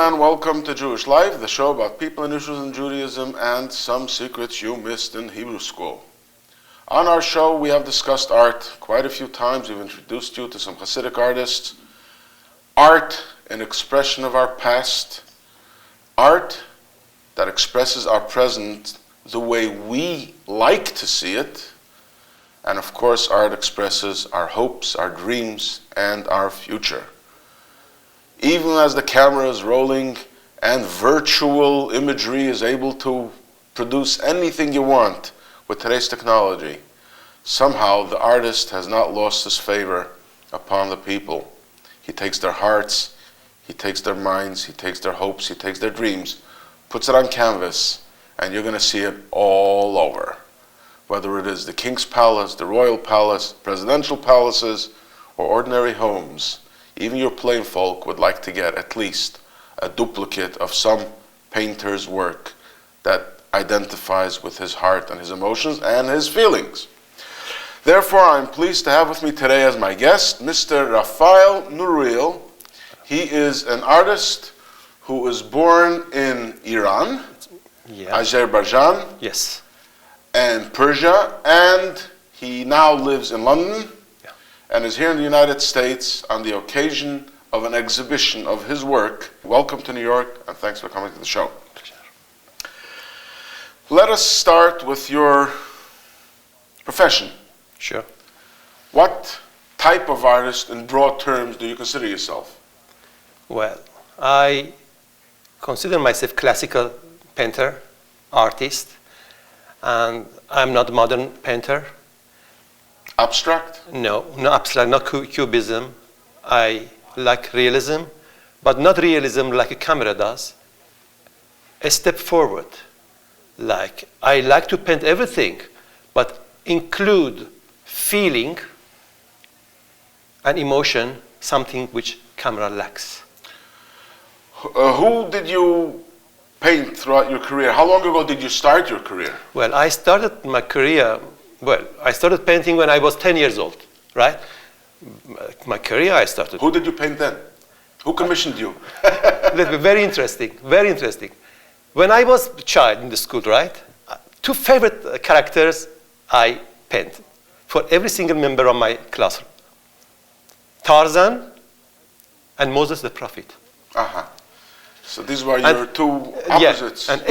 and welcome to Jewish Life, the show about people and issues in Judaism and some secrets you missed in Hebrew school. On our show, we have discussed art quite a few times. We've introduced you to some Hasidic artists. Art, an expression of our past. Art that expresses our present the way we like to see it. And of course, art expresses our hopes, our dreams, and our future. Even as the camera is rolling and virtual imagery is able to produce anything you want with today's technology, somehow the artist has not lost his favor upon the people. He takes their hearts, he takes their minds, he takes their hopes, he takes their dreams, puts it on canvas, and you're going to see it all over. Whether it is the king's palace, the royal palace, presidential palaces, or ordinary homes, even your plain folk would like to get at least a duplicate of some painter's work that identifies with his heart and his emotions and his feelings. Therefore, I'm pleased to have with me today as my guest, Mr. Raphael Nuril. He is an artist who was born in Iran, Azerbaijan, and Persia, and he now lives in London and is here in the United States on the occasion of an exhibition of his work. Welcome to New York, and thanks for coming to the show. Let us start with your profession. Sure. What type of artist, in broad terms, do you consider yourself? Well, I consider myself classical painter, artist, and I'm not a modern painter. Abstract? No, not abstract, not cubism. I like realism, but not realism like a camera does. A step forward. Like, I like to paint everything, but include feeling and emotion, something which camera lacks. Who did you paint throughout your career? How long ago did you start your career? Well, I started my career, I started painting when I was 10 years old, right? My career I started. Who did you paint then? Who commissioned you? Very interesting, very interesting. When I was a child in the school, right? Two favorite characters I paint for every single member of my classroom. Tarzan and Moses the prophet. Uh-huh. So these were your two opposites. Yeah, and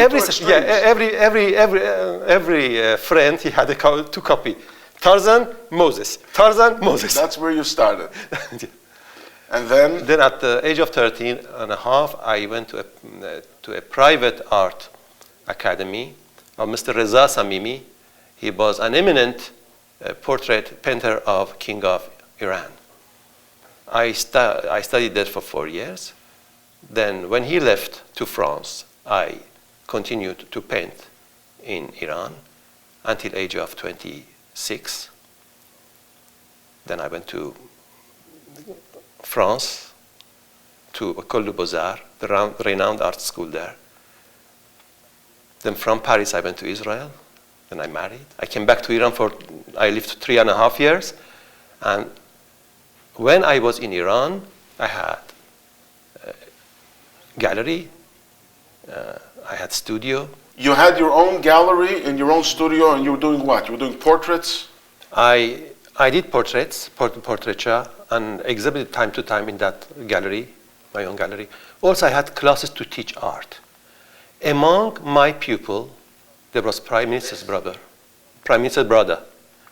every friend he had two copies. Tarzan, Moses. Tarzan, Moses. That's where you started. And then? Then at the age of 13 and a half, I went to a private art academy of Mr. Reza Samimi. He was an eminent portrait painter of King of Iran. I studied there for 4 years. Then when he left to France, I continued to paint in Iran until age of 26. Then I went to France, to École des Beaux-Arts, the renowned art school there. Then from Paris, I went to Israel. Then I married. I came back to Iran I lived 3.5 years. And when I was in Iran, I had gallery, I had studio. You had your own gallery in your own studio, and you were doing what? You were doing portraits? I did portraits, portraiture, and exhibited time to time in that gallery, my own gallery. Also, I had classes to teach art. Among my pupil, there was Prime Minister's brother. Prime Minister's brother.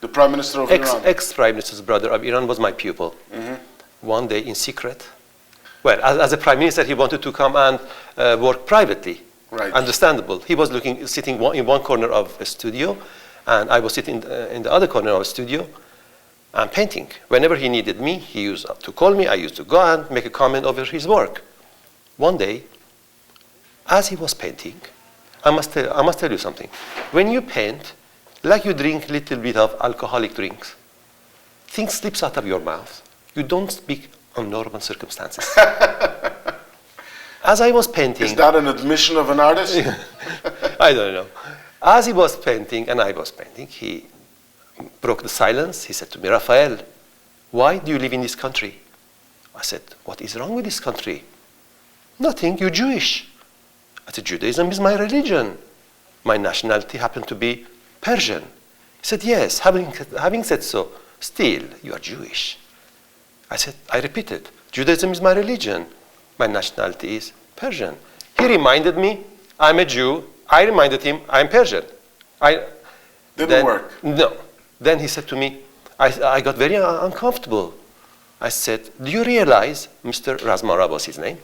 The Prime Minister of Iran? Ex-Prime Minister's brother of Iran was my pupil. Mm-hmm. One day in secret. Well, as a prime minister, he wanted to come and work privately. Right. Understandable. He was sitting in one corner of a studio, and I was sitting in the other corner of a studio and painting. Whenever he needed me, he used to call me. I used to go and make a comment over his work. One day, as he was painting, I must tell you something. When you paint, like you drink a little bit of alcoholic drinks, things slips out of your mouth. You don't speak on normal circumstances. As I was painting... Is that an admission of an artist? I don't know. As he was painting and I was painting, he broke the silence. He said to me, Raphael, why do you live in this country? I said, what is wrong with this country? Nothing, you're Jewish. I said, Judaism is my religion. My nationality happened to be Persian. He said, yes, having said so, still, you are Jewish. I repeated, Judaism is my religion. My nationality is Persian. He reminded me, I'm a Jew. I reminded him, I'm Persian. Didn't work. No. Then he said to me, I got very uncomfortable. I said, do you realize, Mr. Razmara was his name,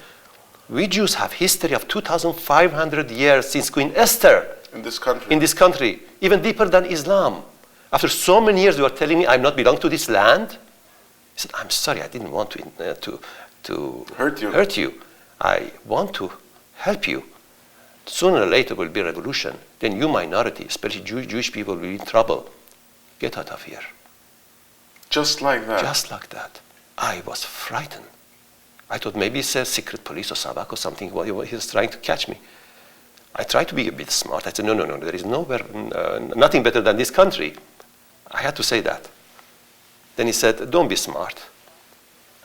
we Jews have history of 2,500 years since Queen Esther. In this country. In this country, even deeper than Islam. After so many years, you are telling me I'm not belong to this land? He said, I'm sorry, I didn't want to hurt you. I want to help you. Sooner or later will be a revolution. Then you minority, especially Jewish people, will be in trouble. Get out of here. Just like that? Just like that. I was frightened. I thought maybe it's a secret police or Savak or something. He was trying to catch me. I tried to be a bit smart. I said, no, there is nothing better than this country. I had to say that. Then he said, don't be smart.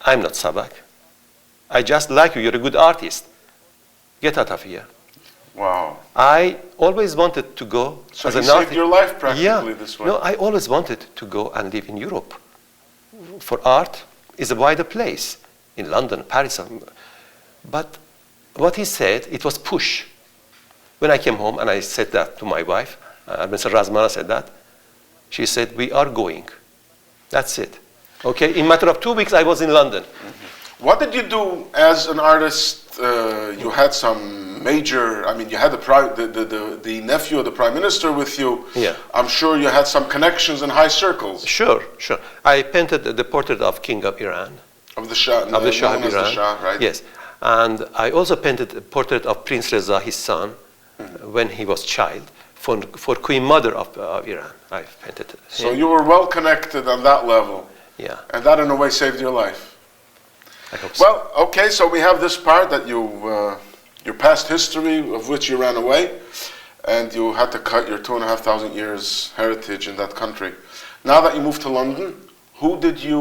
I'm not Savak. I just like you. You're a good artist. Get out of here. Wow. I always wanted to go so as an artist. So you saved your life practically this way. No, I always wanted to go and live in Europe. For art is a wider place. In London, Paris. But what he said, it was push. When I came home and I said that to my wife, Mr. Razmara said that, she said, we are going. That's it. Okay, in a matter of 2 weeks, I was in London. Mm-hmm. What did you do as an artist? You had some major, you had the nephew of the prime minister with you. Yeah. I'm sure you had some connections in high circles. Sure. I painted the portrait of King of Iran. Of the Shah of Iran. The Shah, right? Yes. And I also painted a portrait of Prince Reza, his son, when he was child, for Queen Mother of Iran. I painted him. So you were well connected on that level. Yeah. And that in a way saved your life. I hope so. Well, okay, so we have this part that your past history of which you ran away, and you had to cut your 2,500 years heritage in that country. Now that you moved to London, who did you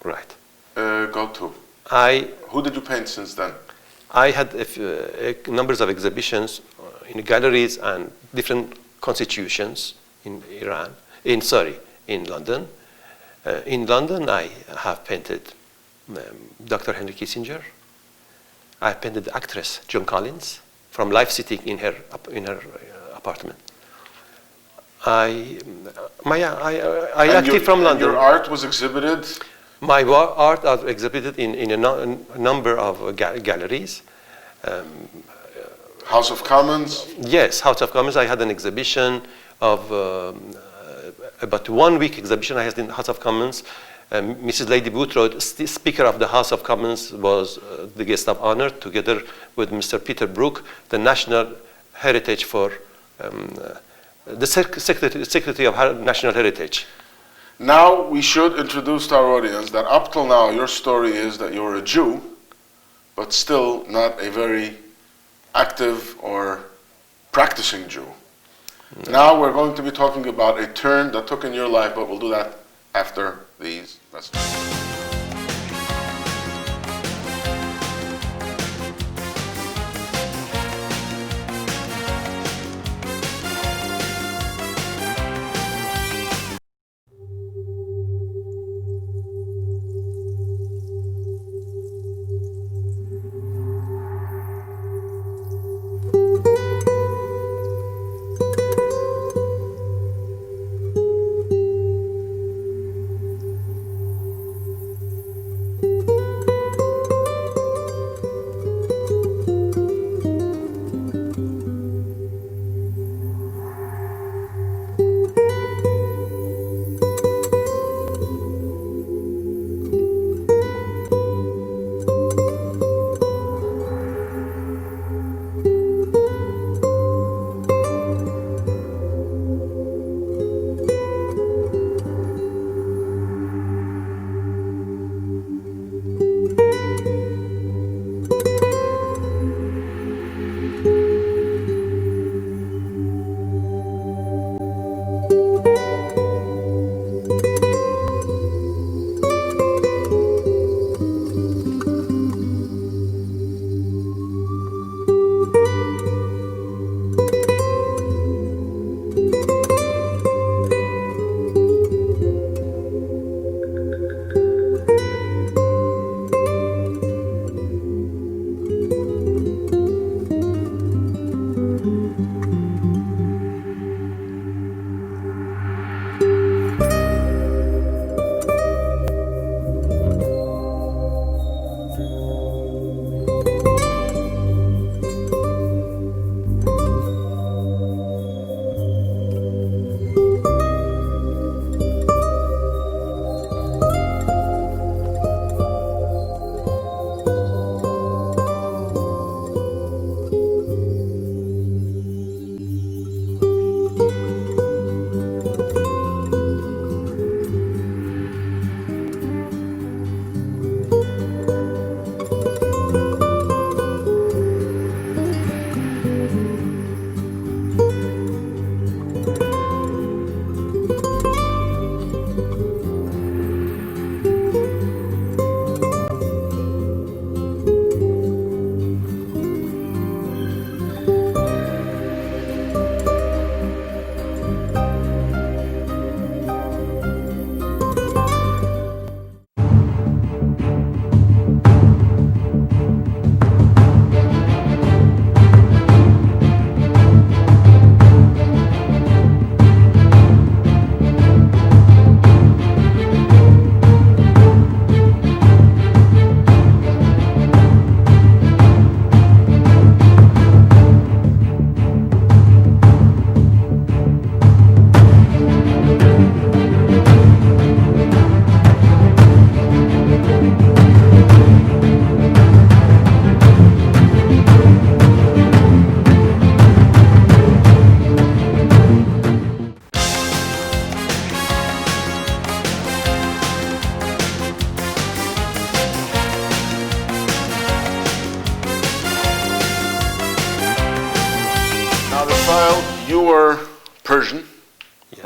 go to? Who did you paint since then? I had numbers of exhibitions in galleries and different constitutions in London. In London, I have painted Dr. Henry Kissinger. I painted the actress Joan Collins from life sitting in her apartment. I acted from London. Your art was exhibited? My art was exhibited in a number of galleries. House of Commons? Yes, House of Commons. I had an exhibition of about 1 week exhibition I had in the House of Commons. Mrs. Lady Boothroyd, Speaker of the House of Commons, was the guest of honor, together with Mr. Peter Brook, the National Heritage for the Secretary of National Heritage. Now we should introduce to our audience that up till now your story is that you're a Jew, but still not a very active or practicing Jew. No. Now we're going to be talking about a turn that took in your life, but we'll do that after these messages.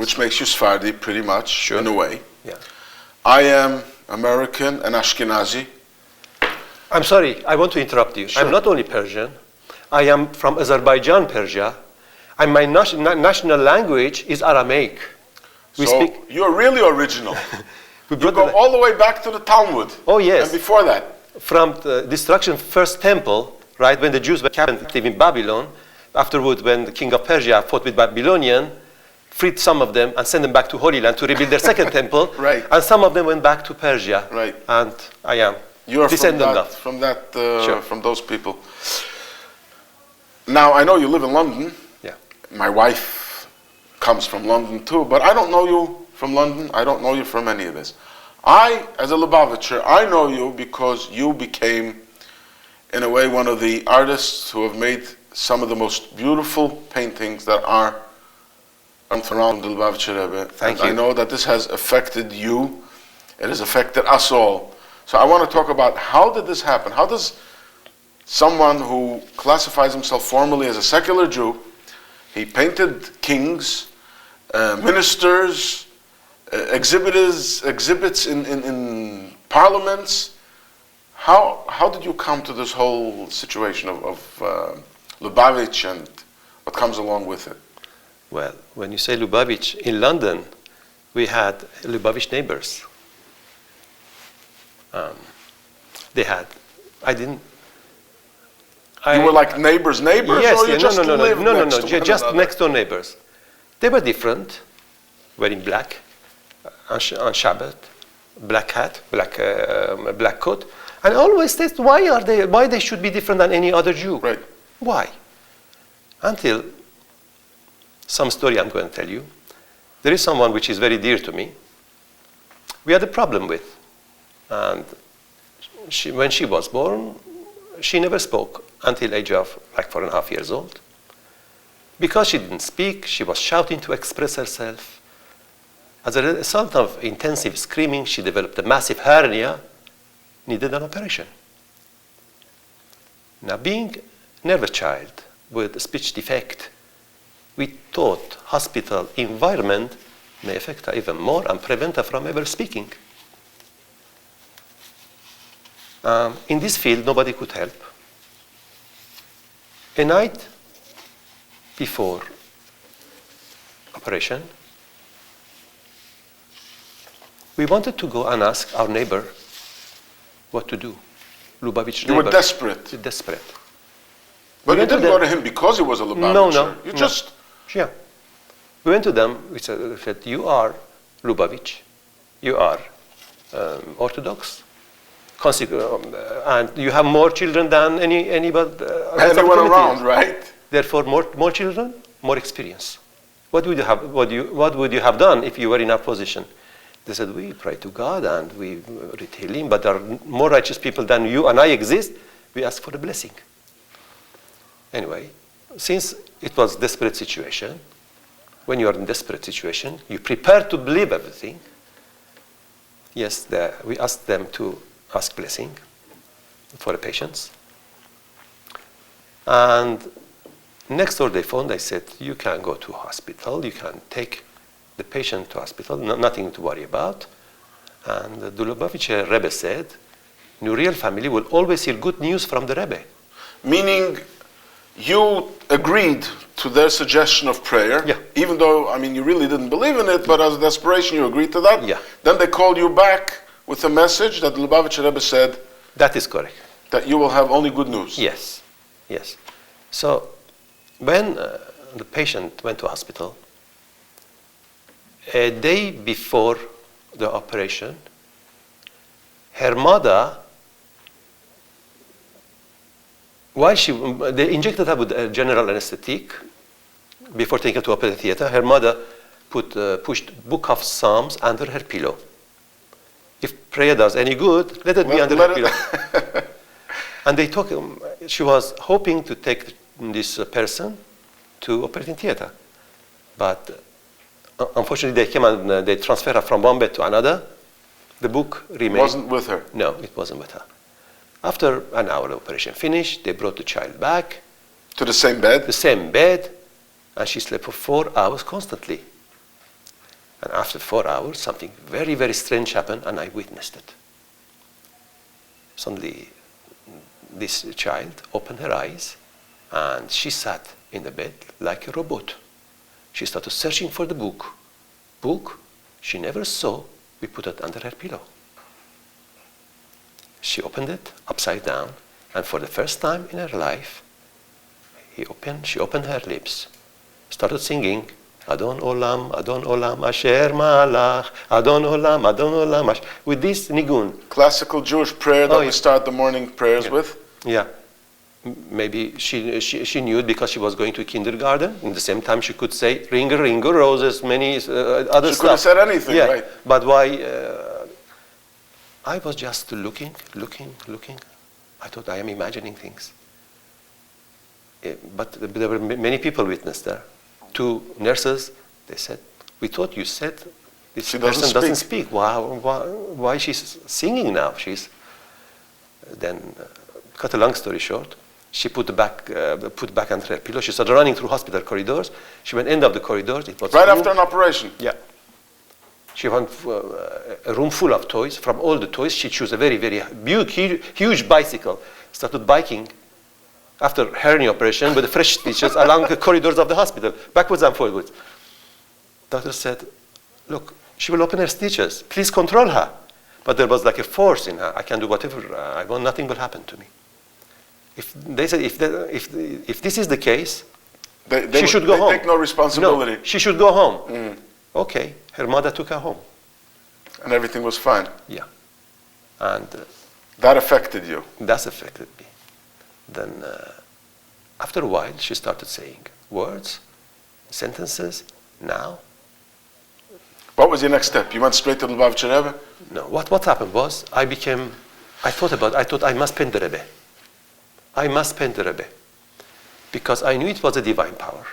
which makes you Sephardi pretty much, Sure. in a way. Yeah. I am American and Ashkenazi. I'm sorry, I want to interrupt you. Sure. I'm not only Persian. I am from Azerbaijan, Persia, and my national language is Aramaic. So you're really original. We You brought go the- all the way back to the Talmud. Oh, yes. And before that. From the destruction of first temple, right, when the Jews were captive in Babylon, afterward when the king of Persia fought with Babylonian, freed some of them and sent them back to Holy Land to rebuild their second temple. Right. And some of them went back to Persia. Right. And I am You're descendant of. Sure. from those people. Now, I know you live in London. Yeah. My wife comes from London too, but I don't know you from London. I don't know you from any of this. I, as a Lubavitcher, I know you because you became, in a way, one of the artists who have made some of the most beautiful paintings that are around the Lubavitcher Rebbe. Thank And you. I know that this has affected you. It has affected us all. So I want to talk about how did this happen? How does someone who classifies himself formally as a secular Jew, he painted kings, ministers, exhibits in parliaments. How did you come to this whole situation of Lubavitch and what comes along with it? Well, when you say Lubavitch, in London, we had Lubavitch neighbors. They had, You were like neighbors, Yes, or you yeah, just lived next to one just another? next door neighbors. They were different, wearing black on Shabbat, black hat, black coat, and I always said, why they should be different than any other Jew? Right. Why? Until some story I'm going to tell you. There is someone which is very dear to me. We had a problem with, and when she was born, she never spoke until age of like 4.5 years old. Because she didn't speak, she was shouting to express herself. As a result of intensive screaming, she developed a massive hernia, needed an operation. Now, being a nervous child with a speech defect, we thought hospital environment may affect her even more and prevent her from ever speaking. In this field, nobody could help. A night before operation, we wanted to go and ask our neighbor what to do. Lubavitch You neighbor. were desperate. Desperate. But We you went to didn't go them. to him because he was a Lubavitcher. No. You no. just... Yeah. We went to them, we said, you are Lubavitch, you are Orthodox, and you have more children than anybody anyone around, right? Therefore, more children, more experience. What would you have done if you were in our position? They said, we pray to God and we read Tehillim, but there are more righteous people than you and I exist. We ask for a blessing. Anyway, since it was a desperate situation, when you are in desperate situation, you prepare to believe everything. Yes, we asked them to ask blessing for the patients. And next door they phoned, they said, you can go to hospital, you can take the patient to hospital, nothing to worry about. And the Lubavitcher Rebbe said, Nuril family will always hear good news from the Rebbe. Meaning, you agreed to their suggestion of prayer, Yeah. even though, I mean, you really didn't believe in it, but as a desperation, you agreed to that. Yeah. Then they called you back with a message that the Lubavitcher Rebbe said That is correct. that you will have only good news. Yes. So when the patient went to hospital, a day before the operation, her mother, they injected her with general anesthetic before taking her to operating theater. Her mother pushed Book of Psalms under her pillow. If prayer does any good, let it be under her pillow. And she was hoping to take this person to operating theater. But unfortunately, they came and they transferred her from one bed to another. The book remained. Wasn't with her. No, it wasn't with her. After an hour of operation finished, they brought the child back. To the same bed? The same bed, and she slept for 4 hours constantly. And after 4 hours, something very, very strange happened, and I witnessed it. Suddenly, this child opened her eyes, and she sat in the bed like a robot. She started searching for the book. Book she never saw. We put it under her pillow. She opened it upside down, and for the first time in her life, she opened her lips, started singing, Adon Olam, Asher Malach, Adon Olam, with this nigun. Classical Jewish prayer that we start the morning prayers with? Yeah. Maybe she knew it because she was going to kindergarten. In the same time, she could say, Ringo, Ringo, roses, many other stuff. She could have said anything, yeah. right? But why? I was just looking. I thought I am imagining things. But there were many people witnessed there. 2 nurses, they said, we thought you said this person doesn't speak. Why she's singing now? Then, cut a long story short, she put back under her pillow. She started running through hospital corridors. She went end of the corridors. It was right after an operation. Yeah. She found a room full of toys. From all the toys, she chose a very, very huge bicycle. Started biking after hernia operation with the fresh stitches along the corridors of the hospital, backwards and forwards. Doctor said, look, she will open her stitches. Please control her. But there was like a force in her. I can do whatever I want. Nothing will happen to me. They said if this is the case, she should go home. They take no responsibility. No, she should go home. Okay. Her mother took her home. And everything was fine. Yeah. And that affected you. That affected me. Then after a while, she started saying words, sentences, now. What was your next step? You went straight to the Lubavitcher Rebbe? No. What happened was, I thought I must paint the Rebbe. I must paint the Rebbe. Because I knew it was a divine power.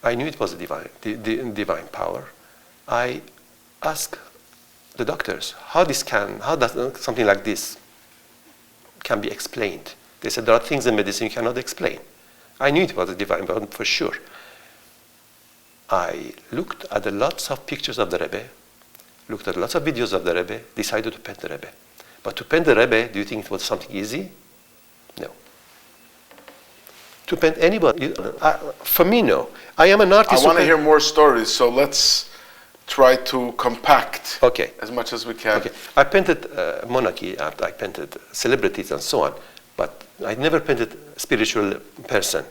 I knew it was a divine power. I asked the doctors, how does something like this can be explained? They said there are things in medicine you cannot explain. I knew it was a divine power for sure. I looked at lots of pictures of the Rebbe, looked at lots of videos of the Rebbe, decided to paint the Rebbe. But to paint the Rebbe, do you think it was something easy? No. To paint anybody, for me, no. I am an artist. I want to hear more stories, so let's try to compact as much as we can. Okay. I painted monarchy, I painted celebrities and so on, but I never painted a spiritual person.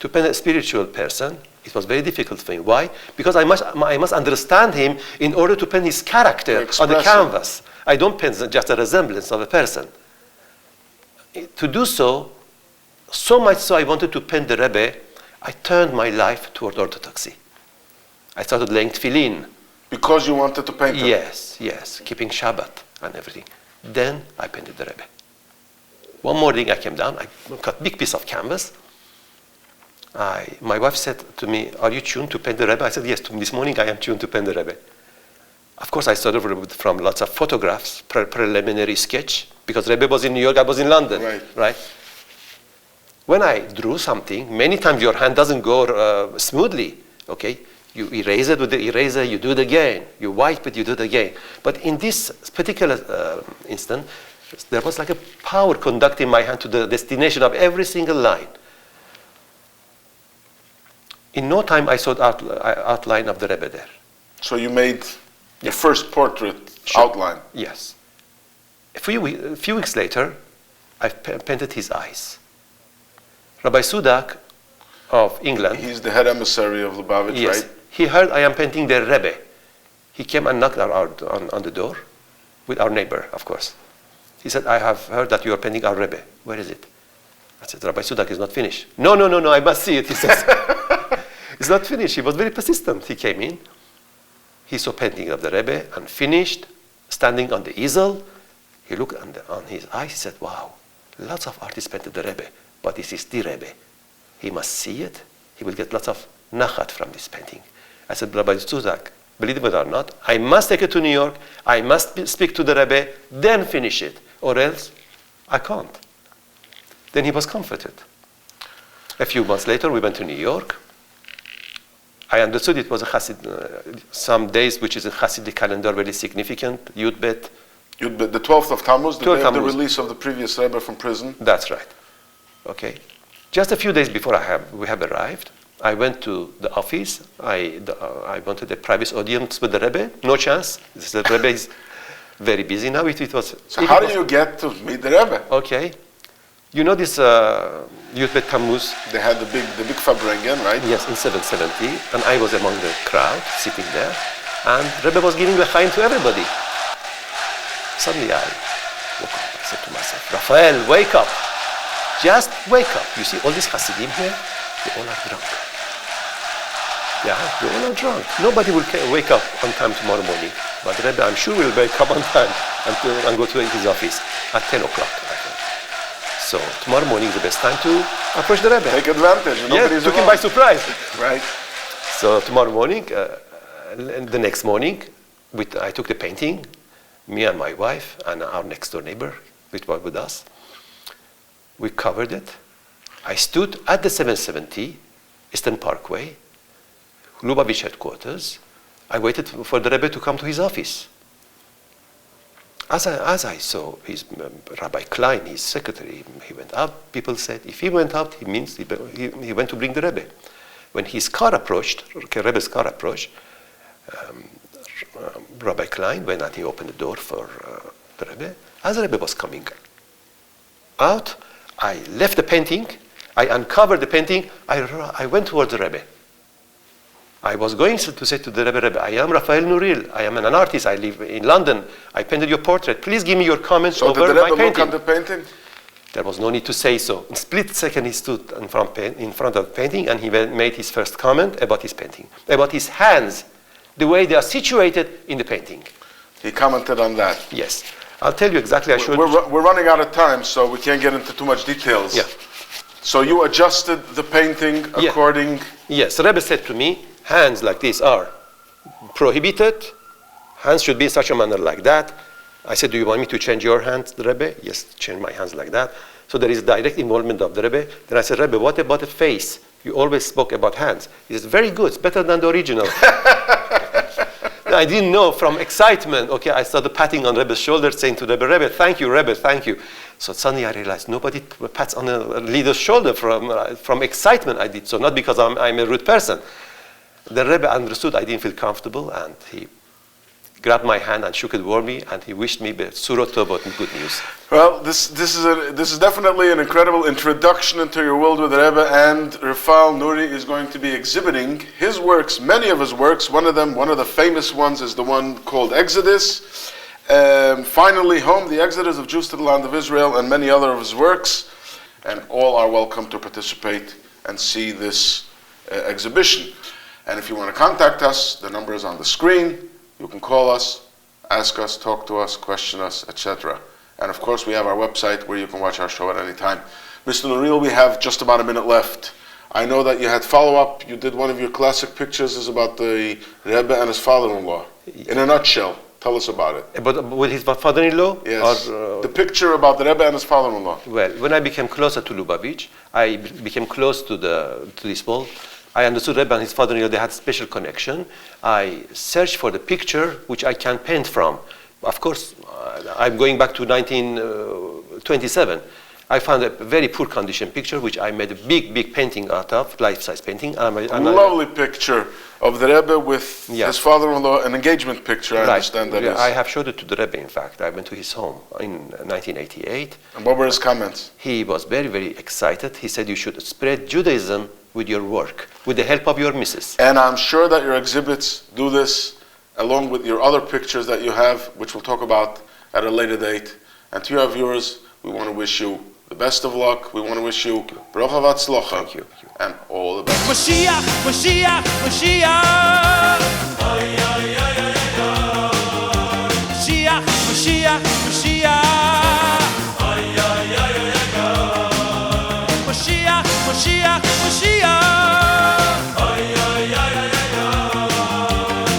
To paint a spiritual person, it was very difficult for me. Why? Because I must understand him in order to paint his character on the canvas. I don't paint just a resemblance of a person. To do so much so I wanted to paint the Rebbe, I turned my life toward orthodoxy. I started laying tefillin. Because you wanted to paint him? Yes, keeping Shabbat and everything. Then I painted the Rebbe. One morning I came down, I cut a big piece of canvas. My wife said to me, are you tuned to paint the Rebbe? I said, yes, this morning I am tuned to paint the Rebbe. Of course, I started from lots of photographs, preliminary sketch, because Rebbe was in New York, I was in London, right? When I drew something, many times your hand doesn't go smoothly, okay? You erase it with the eraser, you do it again. You wipe it, you do it again. But in this particular instant, there was like a power conducting my hand to the destination of every single line. In no time, I saw the outline of the Rebbe there. So you made your first portrait outline? Yes. A few weeks later, I painted his eyes. Rabbi Sudak of England. He's the head emissary of Lubavitch, yes, right? He heard I am painting the Rebbe. He came and knocked on the door with our neighbor, of course. He said, I have heard that you are painting our Rebbe. Where is it? I said, Rabbi Sudak is not finished. No, I must see it, he says. It's not finished. He was very persistent. He came in. He saw painting of the Rebbe and finished, standing on the easel. He looked on his eyes. He said, wow, lots of artists painted the Rebbe, but this is the Rebbe. He must see it. He will get lots of nachat from this painting. I said, Rabbi Sudak, believe it or not, I must take it to New York. I must speak to the Rebbe, then finish it, or else I can't. Then he was comforted. A few months later, we went to New York. I understood it was a Hasid, some days which is a Hasidic calendar very significant, Yud Bet. The 12th of Tammuz, the 12th day of the Tammuz. release of the previous Rebbe from prison. That's right. Okay. Just a few days before we have arrived, I went to the office. I wanted a private audience with the Rebbe. No chance. The Rebbe is very busy now. It was. So how do you get to meet the Rebbe? Okay. You know this Yud Bet Tammuz? They had the big Fabrengen, right? Yes, in 770, and I was among the crowd sitting there, and Rebbe was giving the chaim to everybody. Suddenly I woke up. I said to myself, Raphael, wake up. Just wake up. You see all these Hasidim here? They all are drunk. Yeah, they all are drunk. Nobody will wake up on time tomorrow morning. But Rebbe, I'm sure, will wake up on time and go to his office at 10 o'clock, I think. So tomorrow morning is the best time to approach the Rebbe. Take advantage. Yes, took him by surprise. Right. So tomorrow morning, the next morning, I took the painting, me and my wife and our next door neighbor, which was with us. We covered it. I stood at the 770 Eastern Parkway, Lubavitch headquarters. I waited for the Rebbe to come to his office. As I saw his Rabbi Klein, his secretary, he went up. People said, if he went out, he means he went to bring the Rebbe. When his car approached, Rebbe's car approached, Rabbi Klein went and he opened the door for the Rebbe. As the Rebbe was coming out, I left the painting, I uncovered the painting, I went towards the Rebbe. I was going to say to the Rebbe, I am Raphael Nuril, I am an artist, I live in London, I painted your portrait, please give me your comments over my painting. So did the Rebbe look at the painting? There was no need to say so. In a split second he stood in front of the painting and he made his first comment about his painting, about his hands, the way they are situated in the painting. He commented on that. Yes. I'll tell you exactly. We're running out of time, so we can't get into too much details. Yeah. So you adjusted the painting according... Yes. The Rebbe said to me, hands like this are prohibited. Hands should be in such a manner like that. I said, do you want me to change your hands, the Rebbe? Yes, change my hands like that. So there is direct involvement of the Rebbe. Then I said, Rebbe, what about the face? You always spoke about hands. He said, very good. It's better than the original. I didn't know from excitement. Okay, I started patting on Rebbe's shoulder, saying to Rebbe, Rebbe, thank you, Rebbe, thank you. So suddenly I realized nobody pats on a leader's shoulder from excitement I did so, not because I'm a rude person. The Rebbe understood I didn't feel comfortable, and he grabbed my hand and shook it warmly, and he wished me Surot Tovot and good news. Well, this is definitely an incredible introduction into your world with the Rebbe, and Raphael Nuril is going to be exhibiting his works, many of his works. One of the famous ones is the one called Exodus. Finally Home, the Exodus of Jews to the Land of Israel, and many other of his works. And all are welcome to participate and see this exhibition. And if you want to contact us, the number is on the screen. You can call us, ask us, talk to us, question us, etc. And of course, we have our website where you can watch our show at any time. Mr. Nuril, we have just about a minute left. I know that you had follow-up. You did one of your classic pictures is about the Rebbe and his father-in-law. In a nutshell, tell us about it. About with his father-in-law? Yes. The picture about the Rebbe and his father-in-law. Well, when I became closer to Lubavitch, I became close to this wall. I understood Rebbe and his father-in-law, they had special connection. I searched for the picture which I can paint from. Of course, I'm going back to 1927. I found a very poor condition picture which I made a big painting out of, life-size painting. Lovely picture of the Rebbe with his father-in-law, an engagement picture, I understand that is. I have showed it to the Rebbe, in fact. I went to his home in 1988. And what were his comments? He was very excited. He said you should spread Judaism with your work, with the help of your missus. And I'm sure that your exhibits do this, along with your other pictures that you have, which we'll talk about at a later date. And to our viewers, we want to wish you the best of luck. We want to wish you bracha v'atzlocha. Thank you. And all the best. Mashiach, Mashiach, Mashiach. Mashiach, Mashiach, Mashiach. Mashiach, Mashiach, Mashiach.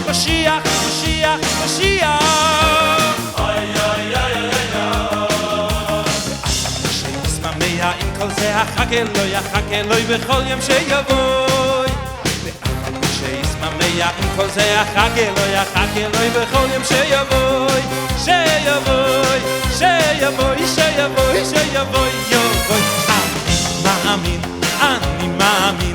Mashiach, Mashiach, Mashiach. עם כל זה החכה לו בכל יום שיבוא ואף על פי מאה עם כל זה יחכה לו בכל יום שיבואי שיבואי שיבואי שיבואי שיבואי יבואי אני מאמין